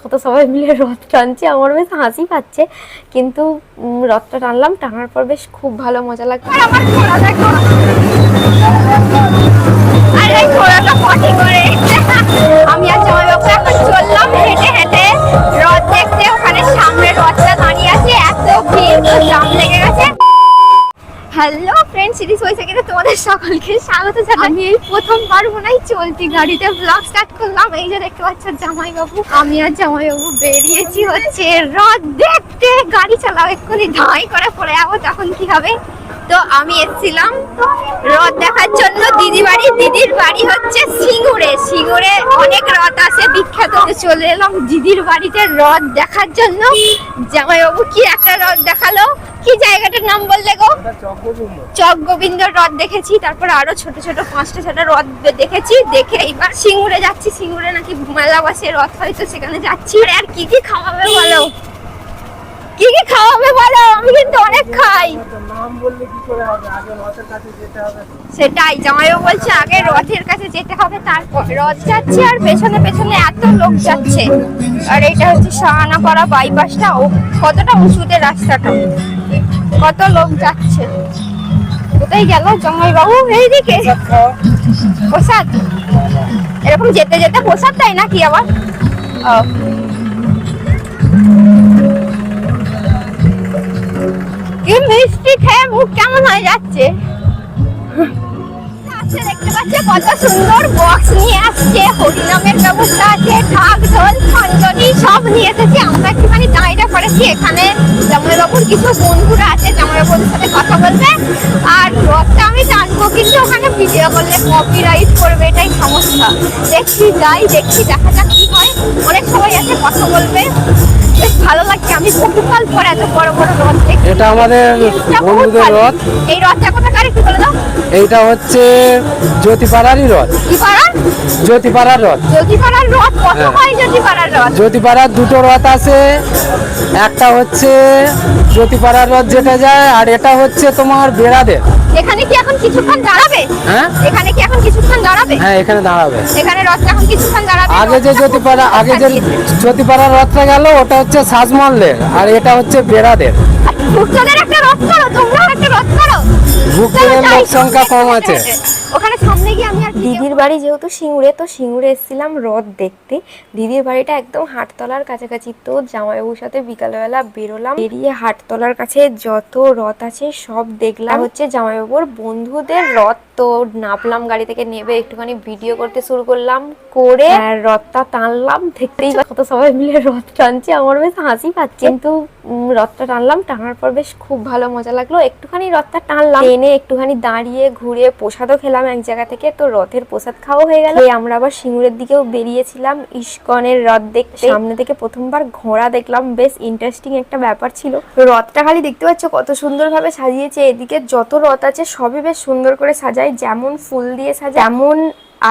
কত সবাই মিলে রথ টানছে, আমার বেশ হাসি পাচ্ছে, কিন্তু রথটা টানলাম, টানার পর বেশ খুব ভালো মজা লাগছে। আমার ঘোড়া দেখো, আরে ঘোড়াটা পটি করে। আমি আর জামাইবাবু এখন চললাম হেঁটে হেঁটে রথ দেখতে। ওখানে সামনে রথটা দাঁড়িয়ে আছে, এত ভিড়, জাম লেগে গেছে। হ্যালো ফ্রেন্ড, সিরিজ হয়েছে কিন্তু তোমাদের সকলকে স্বাগত জানাই। আমি এই প্রথমবার মনে হয় চলতি গাড়িতে ব্লগ স্টার্ট করলাম। এই যে দেখতে পাচ্ছ জামাইবাবু, আমি আর জামাইবাবু বেরিয়েছি হচ্ছে রথ দেখতে। গাড়ি চালাও, এক্ষুনি ধাঁই করে পড়ে যাবো, তখন কি হবে। তো আমি এসেছিলাম রথ দেখার জন্য দিদির বাড়ি হচ্ছে সিঙ্গুরে। সিঙ্গুরে অনেক রথ আছে বিখ্যাত। চলে এলাম দিদির বাড়িতে রথ দেখার জন্য। জামাইবাবু কি একটা রথ দেখালো, কি জায়গাটার নাম বললে গো? চকগোবিন্দ রথ দেখেছি, তারপর আরো ছোট ছোট 5টা রথ দেখেছি। দেখে এইবার সিঙ্গুরে যাচ্ছি। সিঙ্গুরে নাকি মেলা বসে, রথ হয়তো সেখানে যাচ্ছি। আর কি কি খাওয়াবে বলো, কি কি খাওয়াবে বলো? আমি কিন্তু অনেক খাই। নাম বললে কি করে হবে, আগে রথের কাছে যেতে হবে। সেটাই জামাইবাবু বলছে আগে রথের কাছে যেতে হবে, তারপর রথ যাচ্ছে। আর পেছনে পেছনে এত লোক যাচ্ছে। আর এটা হচ্ছে সাহানাপাড়া বাইপাসটা। ও কতটা উঁচুতে রাস্তাটা, কত লোক যাচ্ছে। কোথায় গেল জামাইবাবু? এইদিকে প্রসাদ, এরকম যেতে যেতে প্রসাদ দেয় নাকি আবার? কি মিষ্টি খেয়ে মুখ কেমন হয়ে যাচ্ছে। দেখতে পাচ্ছে কত সুন্দর বক্স নিয়ে আসছে, হরিনামের ব্যবস্থা আছে, ঢাক ঢোল খঞ্জনি সব নিয়ে এসেছি। আমরা একটুখানি দাঁড়িয়ে পড়েছি এখানে। জামাইবাবুর কিছু বন্ধুরা আছে, জামাইবাবুর সাথে কথা বলবে। আর রথটা আমি টানবো, কিন্তু ওখানে ভিডিও করলে কপিরাইট করবে, এটাই সমস্যা। দেখছি যাই, দেখছি দেখা যাক কি হয়। অনেক সবাই আছে, কথা বলবে, বেশ ভালো লাগছে। আমি বহুকাল পর এত বড় বড় রথ দেখছি। এটা আমাদের বন্ধুদের রথ। এই রথটা কোথাকার একটু বলে দাও। এইটা হচ্ছে জ্যোতিপাড়ারই রথ। কি পাড়া? জ্যোতিপাড়ার রথ। জ্যোতিপাড়ার রথ কত হয়? জ্যোতিপাড়ার রথ, জ্যোতিপাড়ার দুটো রথ আছে। একটা হচ্ছে জ্যোতিপাড়ার রথ যেটা যায়, আর এটা হচ্ছে তোমার বেড়াদের। এখানে কি এখন কিছুক্ষণ দাঁড়াবে? হ্যাঁ, এখানে কি এখন কিছুক্ষণ দাঁড়াবে? হ্যাঁ এখানে দাঁড়াবে। এখানে রথটা এখন কিছুক্ষণ দাঁড়াবে। আগে যে জ্যোতিপাড়ার রথটা গেল, ওটা হচ্ছে সাজমহলের, আর এটা হচ্ছে বেড়াদের। ভক্তদের একটা রথ করো, তোমরাও একটা রথ করো। ভক্তদের লোক সংখ্যা কম আছে। ওখানে সামনে গিয়ে আমি আর দিদির বাড়ি যেহেতু সিঙ্গুরে, তো সিঙ্গুরে এসেছিলাম রথ দেখতে। দিদির বাড়িটা একদম হাটতলার কাছাকাছি। তো জামাইবাবুর সাথে বিকালবেলা বেরোলাম, বেরিয়ে হাটতলার কাছে যত রথ আছে সব দেখলাম। হচ্ছে জামাইবাবুর বন্ধুদের রথ। তো নামলাম গাড়ি থেকে, নেবে একটুখানি ভিডিও করতে শুরু করলাম, করে রথটা টানলাম। দেখতেই কত সবাই মিলে রথ টানছে, আমার বেশ হাসি পাচ্ছে, কিন্তু রথটা টানলাম, টানার পর বেশ খুব ভালো মজা লাগলো। একটুখানি রথটা টানলাম, টেনে একটুখানি দাঁড়িয়ে ঘুরে প্রসাদও খেলাম এক জায়গা থেকে। তো রথের প্রসাদ খাওয়া হয়ে গেল। আমরা আবার সিঙ্গুরের দিকেও বেরিয়েছিলাম ইস্কনের রথ দেখতে। সামনে থেকে প্রথমবার ঘোড়া দেখলাম, বেশ ইন্টারেস্টিং একটা ব্যাপার ছিল। রথটা খালি দেখতে পাচ্ছ কত সুন্দর ভাবে সাজিয়েছে। এদিকে যত রথ আছে সবই বেশ সুন্দর করে সাজায়, যেমন ফুল দিয়ে সাজায়, যেমন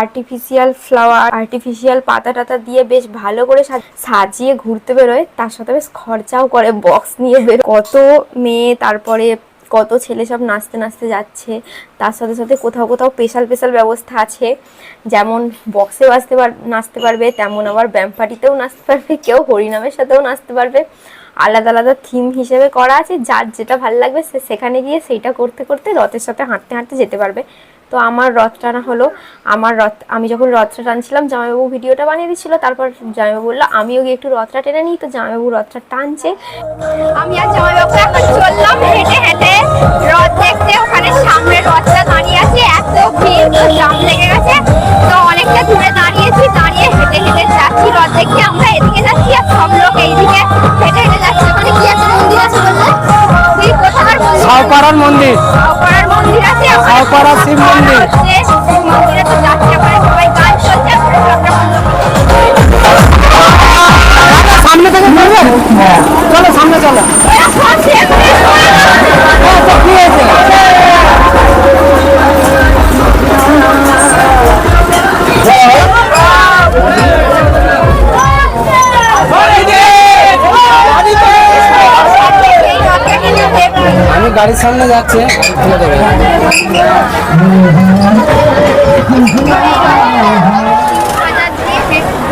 আর্টিফিশিয়াল ফ্লাওয়ার, আর্টিফিশিয়াল পাতা টাতা দিয়ে বেশ ভালো করে সাজিয়ে ঘুরতে বেরোয়। তার সাথে বেশ খরচাও করে, বক্স নিয়ে বেরোয়। কত মেয়ে, তারপরে কত ছেলে সব নাচতে নাচতে যাচ্ছে। তার সাথে সাথে কোথাও কোথাও স্পেশাল ব্যবস্থা আছে, যেমন বক্সে নাচতে পারবে, তেমন আবার ব্যান্ড পার্টিতেও নাচতে পারবে, কেউ হরিনামের সাথেও নাচতে পারবে। আলাদা আলাদা থিম হিসেবে করা আছে, যার যেটা ভালো লাগবে সে সেখানে গিয়ে সেইটা করতে করতে রথের সাথে হাঁটতে হাঁটতে যেতে পারবে। তো আমার রথ টানা হলো। আমি যখন রথটা টানছিলাম, জামাইবাবু ভিডিওটা বানিয়ে দিচ্ছিল। তারপর জামাইবাবু বললো আমিও গিয়ে একটু রথটা টেনে নিই। তো জামাইবাবু রথটা টানছে, আমি আর জামাইবাবু এখন চললাম হেঁটে হেঁটে রথ দেখতে। ওখানে সামনে রথটা দাঁড়িয়ে আছে, এত ভিড়, জাম লেগে গেছে। তো অনেকটা দূরে দাঁড়িয়েছি, দাঁড়িয়ে হেঁটে হেঁটে যাচ্ছি রথ দেখতে। আমরা এদিকে যাচ্ছি আর সব লোক এইদিকে হেঁটে হেঁটে যাচ্ছে। ওখানে কি একটা মন্দির আছে বললে? সাউপাড়ার মন্দির। সাউপাড়ার মন্দির আছে, সাউপাড়া শিব মন্দির। মন্দিরে তো যাচ্ছি, আমরা সবাই গান চলছে। সামনে থেকে চলো, সামনে চলো। আমি গাড়ির সামনে যাচ্ছি,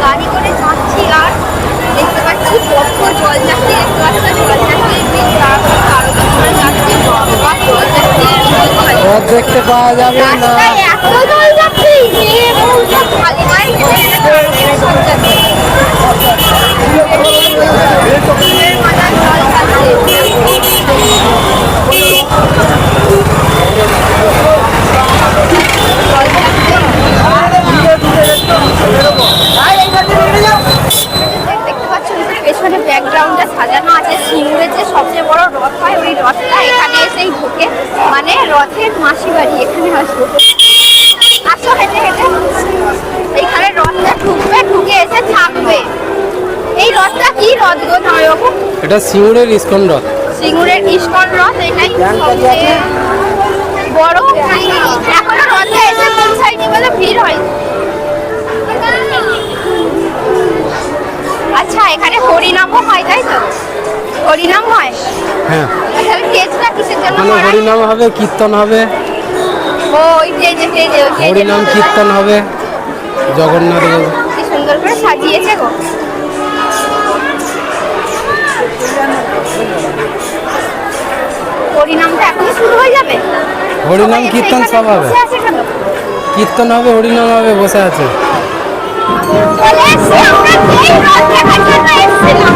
গাড়ি করে যাচ্ছি। আর দেখতে দেখতে পাওয়া যাবে না। রাস্তায় এত জল যাচ্ছে, মেয়ে বউ সব খালি গায়ে হেঁটে হেঁটে যাচ্ছে। চোখের মাথায় জল দেখতে পাচ্ছ পেছনে ব্যাকগ্রাউন্ডটা সাজানো আছে। সিঙ্গুরের যে সবচেয়ে বড় রথ হয়, ওই রথটা এখানে এসেই ঢোকে, মানে রথের মাসি বাড়ি এখানে আসবো। আসো হেঁটে হেঁটে, এইখানে রথটা ঢুকবে, ঢুকে এসে থাকবে। এই রথটা কি রথ গো জামাইবাবু? এটা সিঙ্গুরের ইস্কন রথ। সিঙ্গুরের ইস্কন রথ, এটাই সবচেয়ে বড়। এখনো রথে এসে পৌঁছায়নি বলে ভিড় হয়। আচ্ছা, এখানে হরিনামও হয় তাই তো? হরিনাম হয়? হ্যাঁ, তাহলে স্টেজটা কিসের জন্য এখানে করা? হরিনাম হবে, কীর্তন হবে। ও ওই স্টেজে হরিনাম কীর্তন হবে জগন্নাথ দেব। কি সুন্দর করে সাজিয়েছে গো। হরিনামটা এখনই শুরু হয়ে যাবে? হরিনাম সবাই কীর্তন এসে সব এখানে হবে। বসে আছে কেন? কীর্তন হবে, হরিনাম হবে, বসে আছে। চলে এসছি আমরা, এই রথ দেখার জন্য এসেছিলাম।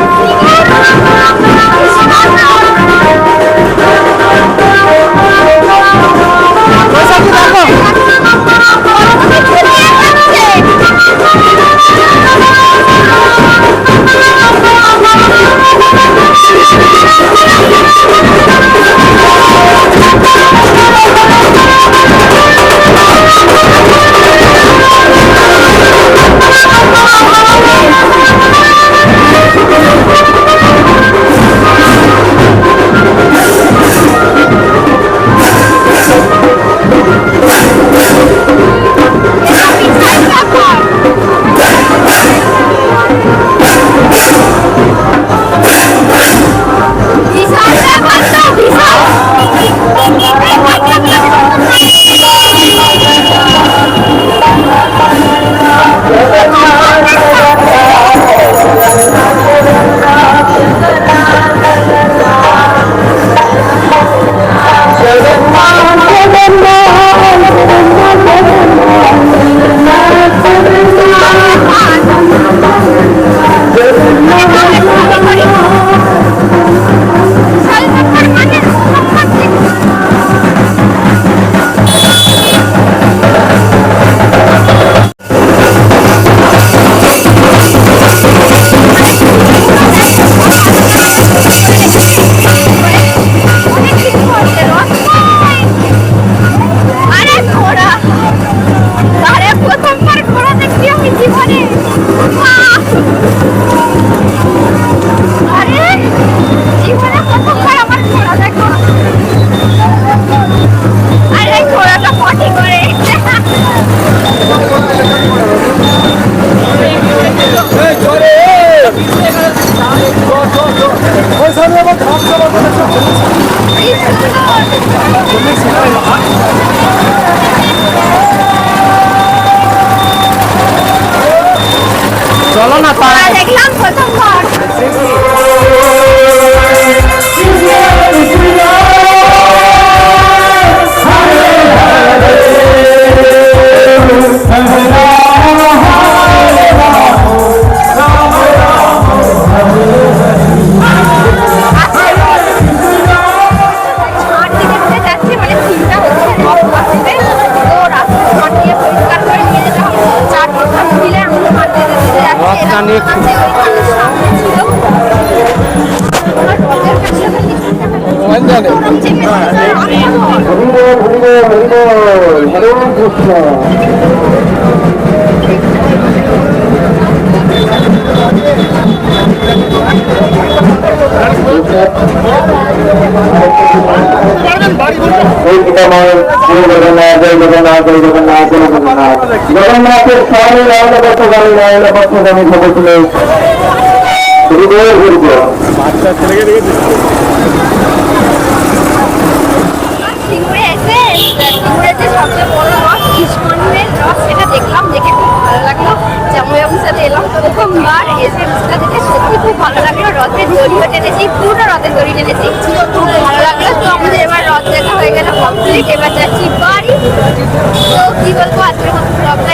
চলো না দেখলাম প্রথমবার। জগন্নাথের স্বামী নারায়ণ সকলে সিঙ্গুরে এসে সিঙ্গুরের যে সবচেয়ে বড় রথ ইস্কনের রথ, সেটা দেখলাম, দেখে খুব ভালো লাগলো। জামাইবাবুর সাথে এলাম প্রথমবার, এসে রথটা দেখে সত্যি খুব ভালো লাগলো। রথের দড়িও টেনেছি, পুরো রথের দড়ি টেনেছি, খুব ভালো লাগলো। তো আমাদের এবার রথ দেখা হয়ে গেল কমপ্লিট। এবার যাচ্ছি তো কি বলবো, আজকের মতো ব্লগটা